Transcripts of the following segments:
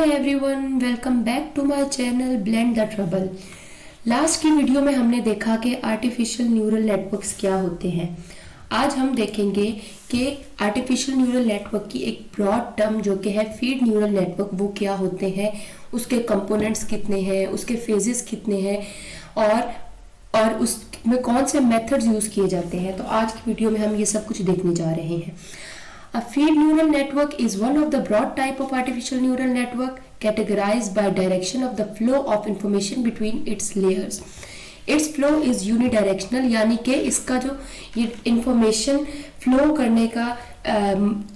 Hi everyone, welcome back to my channel blend the trouble. Last की video में हमने देखा कि आर्टिफिशियल न्यूरल नेटवर्क्स क्या होते हैं। आज हम देखेंगे कि आर्टिफिशियल न्यूरल नेटवर्क की एक ब्रॉड टर्म जो कि है फीड न्यूरल नेटवर्क, वो क्या होते हैं, उसके कंपोनेंट्स कितने हैं, उसके फेजेस कितने हैं और उसमें कौन से मेथड्स यूज किए जाते हैं। तो आज की वीडियो में हम ये सब कुछ देखने जा रहे हैं। A feed neural network is one of the broad type of artificial neural network categorized by direction of the flow of information between its layers. Its flow is unidirectional, यानी कि इसका जो ये इंफॉर्मेशन फ्लो करने का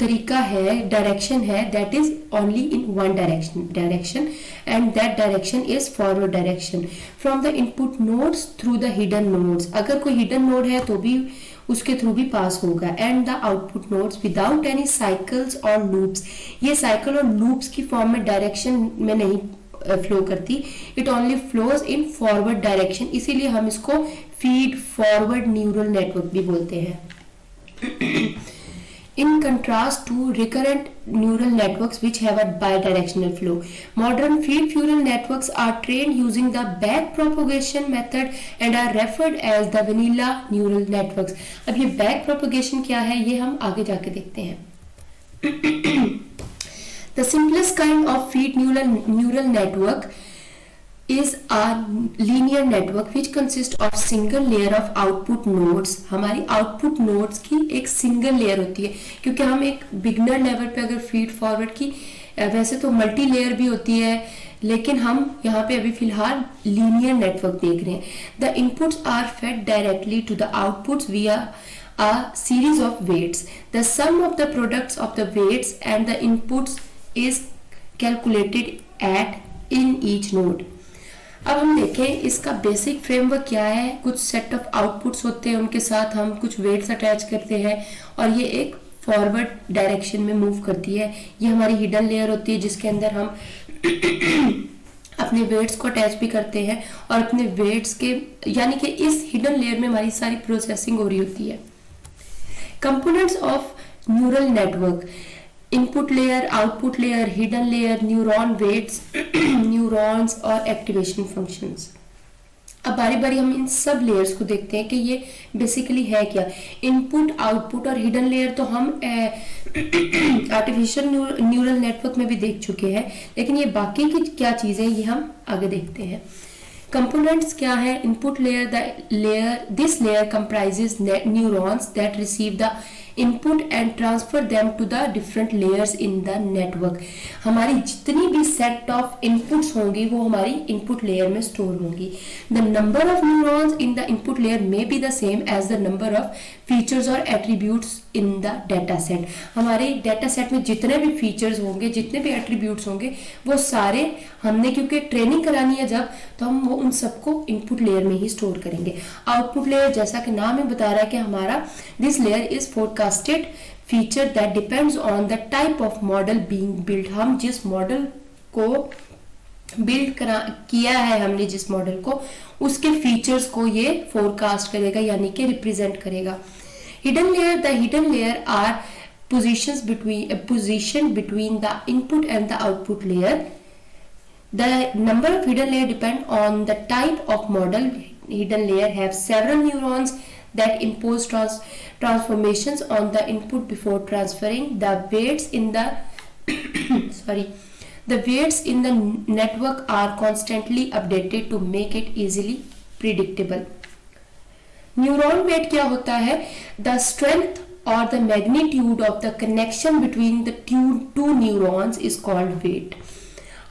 तरीका है, direction है, that is only in one direction and that direction is forward direction from the input nodes through the hidden nodes. अगर कोई hidden node है तो भी उसके थ्रू भी पास होगा and the output nodes without any cycles और लूप्स। ये साइकिल और लूप्स की फॉर्म में डायरेक्शन में नहीं फ्लो करती, it only flows in forward direction, इसीलिए हम इसको फीड फॉरवर्ड न्यूरल नेटवर्क भी बोलते हैं। In contrast to recurrent neural networks which have a bidirectional flow, modern feed neural networks are trained using the back propagation method and are referred as the vanilla neural networks. अब ये back propagation क्या है ये हम आगे जाके देखते हैं। The simplest kind of feed neural network is a linear network which consists of single layer of output nodes. हमारी output nodes की एक single layer होती है, क्योंकि हम एक बिगनर लेवल पे अगर फीड फॉरवर्ड की, वैसे तो मल्टी लेयर भी होती है लेकिन हम यहाँ पे अभी फिलहाल लीनियर नेटवर्क देख रहे हैं। The inputs are fed directly to the outputs via a series of weights. The sum of the products of the weights and the inputs is calculated at in each node. अब हम देखें इसका basic framework क्या है। कुछ set of outputs होते हैं, उनके साथ हम कुछ वेट्स अटैच करते हैं और ये एक फॉरवर्ड डायरेक्शन में मूव करती है। ये हमारी हिडन लेयर होती है जिसके अंदर हम अपने वेट्स को अटैच भी करते हैं और अपने वेट्स के, यानी कि इस हिडन लेयर में हमारी सारी प्रोसेसिंग हो रही होती है। Components of neural network: input layer, output layer, hidden layer, neuron weights, neurons और एक्टिवेशन फंक्शंस। अब बारी बारी हम इन सब लेयर्स को देखते हैं कि ये बेसिकली है क्या। इनपुट, आउटपुट और हिडन लेयर तो हम आर्टिफिशियल न्यूरल नेटवर्क में भी देख चुके हैं, लेकिन ये बाकी की क्या चीजें ये हम आगे देखते हैं। कंपोनेंट्स क्या है? Input layer, this layer comprises neurons that receive the input and transfer them to the different layers in the network. हमारी जितनी भी set of inputs होंगी वो हमारी input layer में store होंगी। The number of neurons in the input layer may be the same as the number of features or attributes in the data set. हमारे data set में जितने भी features होंगे, जितने भी attributes होंगे, वो सारे हमने क्योंकि ट्रेनिंग करानी है जब, तो हम वो उन सबको इनपुट लेयर में ही स्टोर करेंगे। आउटपुट लेयर जैसा कि नाम ही बता रहा है कि हमारा this layer is forecasted feature that depends on the type of model being build. हम जिस मॉडल को बिल्ड किया है, हमने जिस मॉडल को, उसके फीचर्स को ये फोरकास्ट करेगा, यानी कि रिप्रेजेंट करेगा। Hidden layer: the hidden layer are position between the input and the output layer. The number of hidden layer depend on the type of model. Hidden layer have several neurons that impose transformations on the input before transferring the weights in the the weights in the network are constantly updated to make it easily predictable. Neuron weight क्या होता है? The strength or the magnitude of the connection between the two neurons is called weight.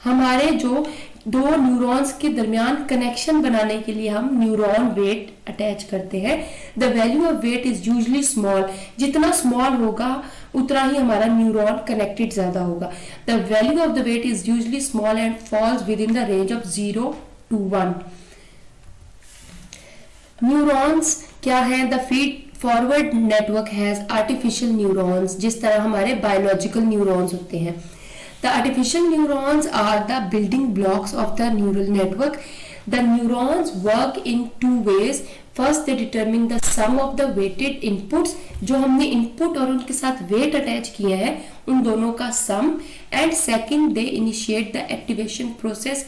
हमारे जो दो neurons के दरमियान connection बनाने के लिए हम न्यूरॉन वेट अटैच करते हैं। The value of weight is usually small. जितना स्मॉल होगा उतना ही हमारा न्यूरॉन कनेक्टेड ज्यादा होगा। The value of the weight is usually small and falls within the range of 0 to 1। Neurons क्या है? The feed forward network has artificial neurons, जिस तरह हमारे बायोलॉजिकल न्यूरॉन्स होते हैं। The artificial neurons are the building blocks of the neural network. The neurons work in two ways. First, they determine the sum of the weighted inputs. जो हमने input और उनके साथ weight attach किए हैं, उन दोनों का sum and second they initiate the activation process.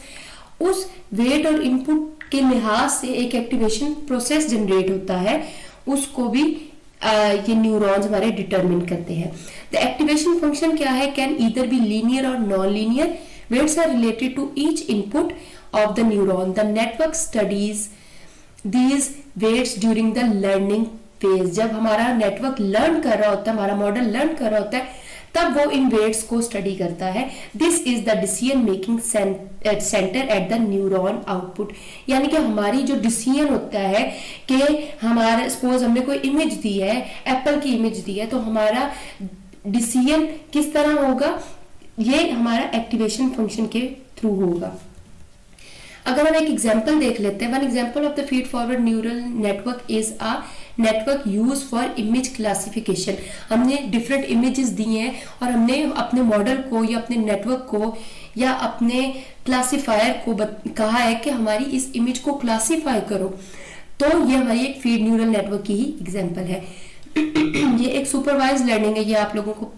उस वेट और इनपुट के लिहाज से एक एक्टिवेशन प्रोसेस जनरेट होता है, उसको भी ये न्यूरॉन्स हमारे डिटरमिन करते हैं। द एक्टिवेशन फंक्शन क्या है? कैन ईदर बी लीनियर और non linear. Weights are related to each input of the neuron. The network studies these weights during the learning phase. जब हमारा नेटवर्क लर्न कर रहा होता है, हमारा मॉडल लर्न कर रहा होता है, तब वो इन वेट्स को स्टडी करता है। This is the decision making centre at the neuron output. यानी कि हमारी जो डिसीजन होता है कि हमारा सपोज हमने कोई इमेज दी है, एप्पल की इमेज दी है, तो हमारा डिसीजन किस तरह होगा? ये हमारा एक्टिवेशन फंक्शन के थ्रू होगा। अगर हम एक एग्जांपल देख लेते हैं, one example of the feed forward neural network is a network use for image classification. हमने डिफरेंट इमेजेस दी हैं और हमने अपने मॉडल को या अपने नेटवर्क को या अपने क्लासिफायर को कहा है कि हमारी इस इमेज को क्लासिफाई करो। तो ये हमारी एक फीड न्यूरल नेटवर्क की ही एग्जांपल है। ये एक सुपरवाइज लर्निंग है। ये आप लोगों को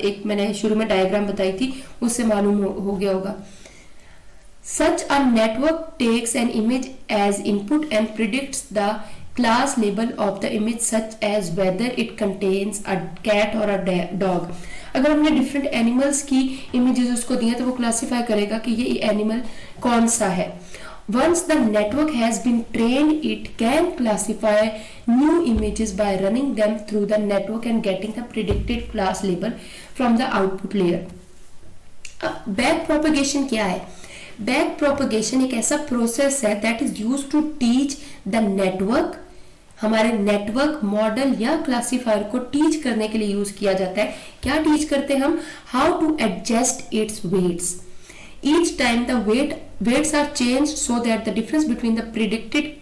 एक मैंने शुरू में डायग्राम बताई थी, उससे मालूम हो गया होगा। Such a network takes an image as input and predicts the class label of the image, such as whether it contains a cat or a dog. अगर हमने डिफरेंट एनिमल्स की इमेजेस उसको दी हैं तो वो क्लासिफाई करेगा कि ये एनिमल कौन सा है। Once the network has been trained, it can classify new images by running them through the network and getting the predicted class label from the output layer. Back propagation क्या है? Back propagation एक ऐसा process है that is use to teach the network. हमारे network model या classifier को teach करने के लिए यूज किया जाता है। क्या टीच करते हैं हम? How to adjust its weights. Each time the weights are change so that the difference between the predicted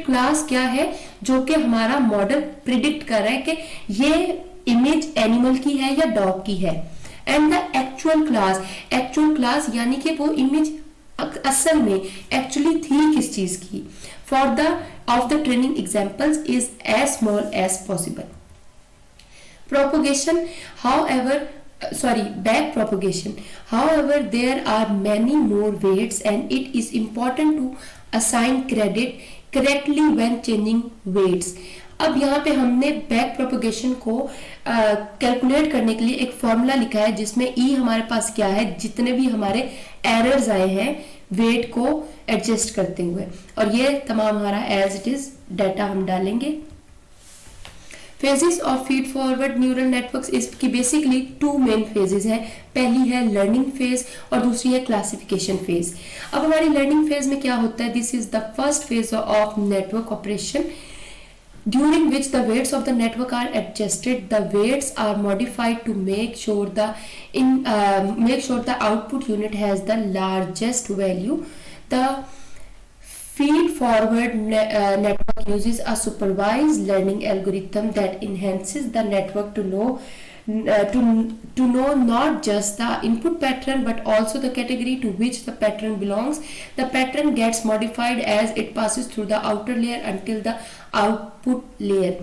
class क्या है? जो कि हमारा मॉडल प्रिडिक्ट कर रहा है कि ये इमेज एनिमल की है या डॉग की है, एंड द एक्चुअल क्लास यानी कि वो इमेज असल में एक्चुअली थी किस चीज की। For the of the training examples is as small as possible. Back propagation, however, there are many more weights and it is important to assign credit correctly when changing weights. अब यहाँ पे हमने back propagation को calculate करने के लिए एक formula लिखा है जिसमें ई हमारे पास क्या है, जितने भी हमारे एरर्स आए हैं वेट को एडजस्ट करते हुए, और ये तमाम हमारा एज इट इज डाटा हम डालेंगे। Phases of feed forward neural networks इसकी बेसिकली टू मेन फेजेस हैं। पहली है लर्निंग फेज और दूसरी है क्लासिफिकेशन फेज। अब हमारी लर्निंग फेज में क्या होता है? This is the first phase of network operation during which the weights of the network are adjusted. The weights are modified to make sure the output unit has the largest value. The feed forward network uses a supervised learning algorithm that enhances the network to know not just the input pattern but also the category to which the pattern belongs. The pattern gets modified as it passes through the outer layer until the output layer.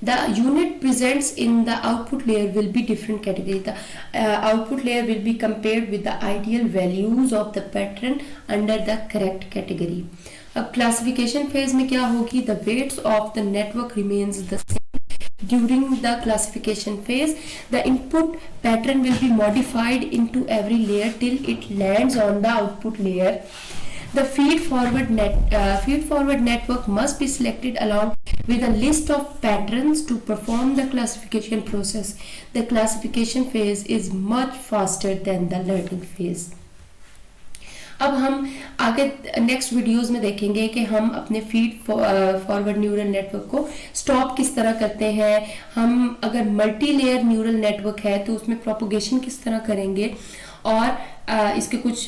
The unit presents in the output layer will be different category. The output layer will be compared with the ideal values of the pattern under the correct category. अब classification phase में क्या होगी? The weights of the network remains the same. During the classification phase, the input pattern will be modified into every layer till it lands on the output layer. The feed forward network must be selected along with a list of patterns to perform the classification process. The classification phase is much faster than the learning phase. अब हम आगे next videos में देखेंगे कि हम अपने feed forward neural network को stop किस तरह करते हैं। हम अगर मल्टी लेयर न्यूरल नेटवर्क है तो उसमें प्रोपगेशन किस तरह करेंगे, और इसके कुछ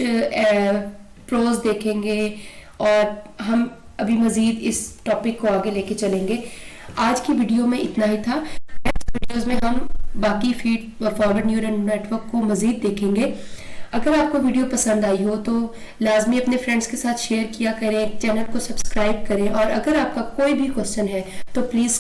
प्रोज देखेंगे, और हम अभी मजीद इस टॉपिक को आगे लेके चलेंगे। आज की वीडियो में इतना ही था। नेक्स्ट वीडियोस में हम बाकी फीड फॉरवर्ड न्यूरल नेटवर्क को मजीद देखेंगे। अगर आपको वीडियो पसंद आई हो तो लाजमी अपने फ्रेंड्स के साथ शेयर किया करें, चैनल को सब्सक्राइब करें, और अगर आपका कोई भी क्वेश्चन है तो प्लीज़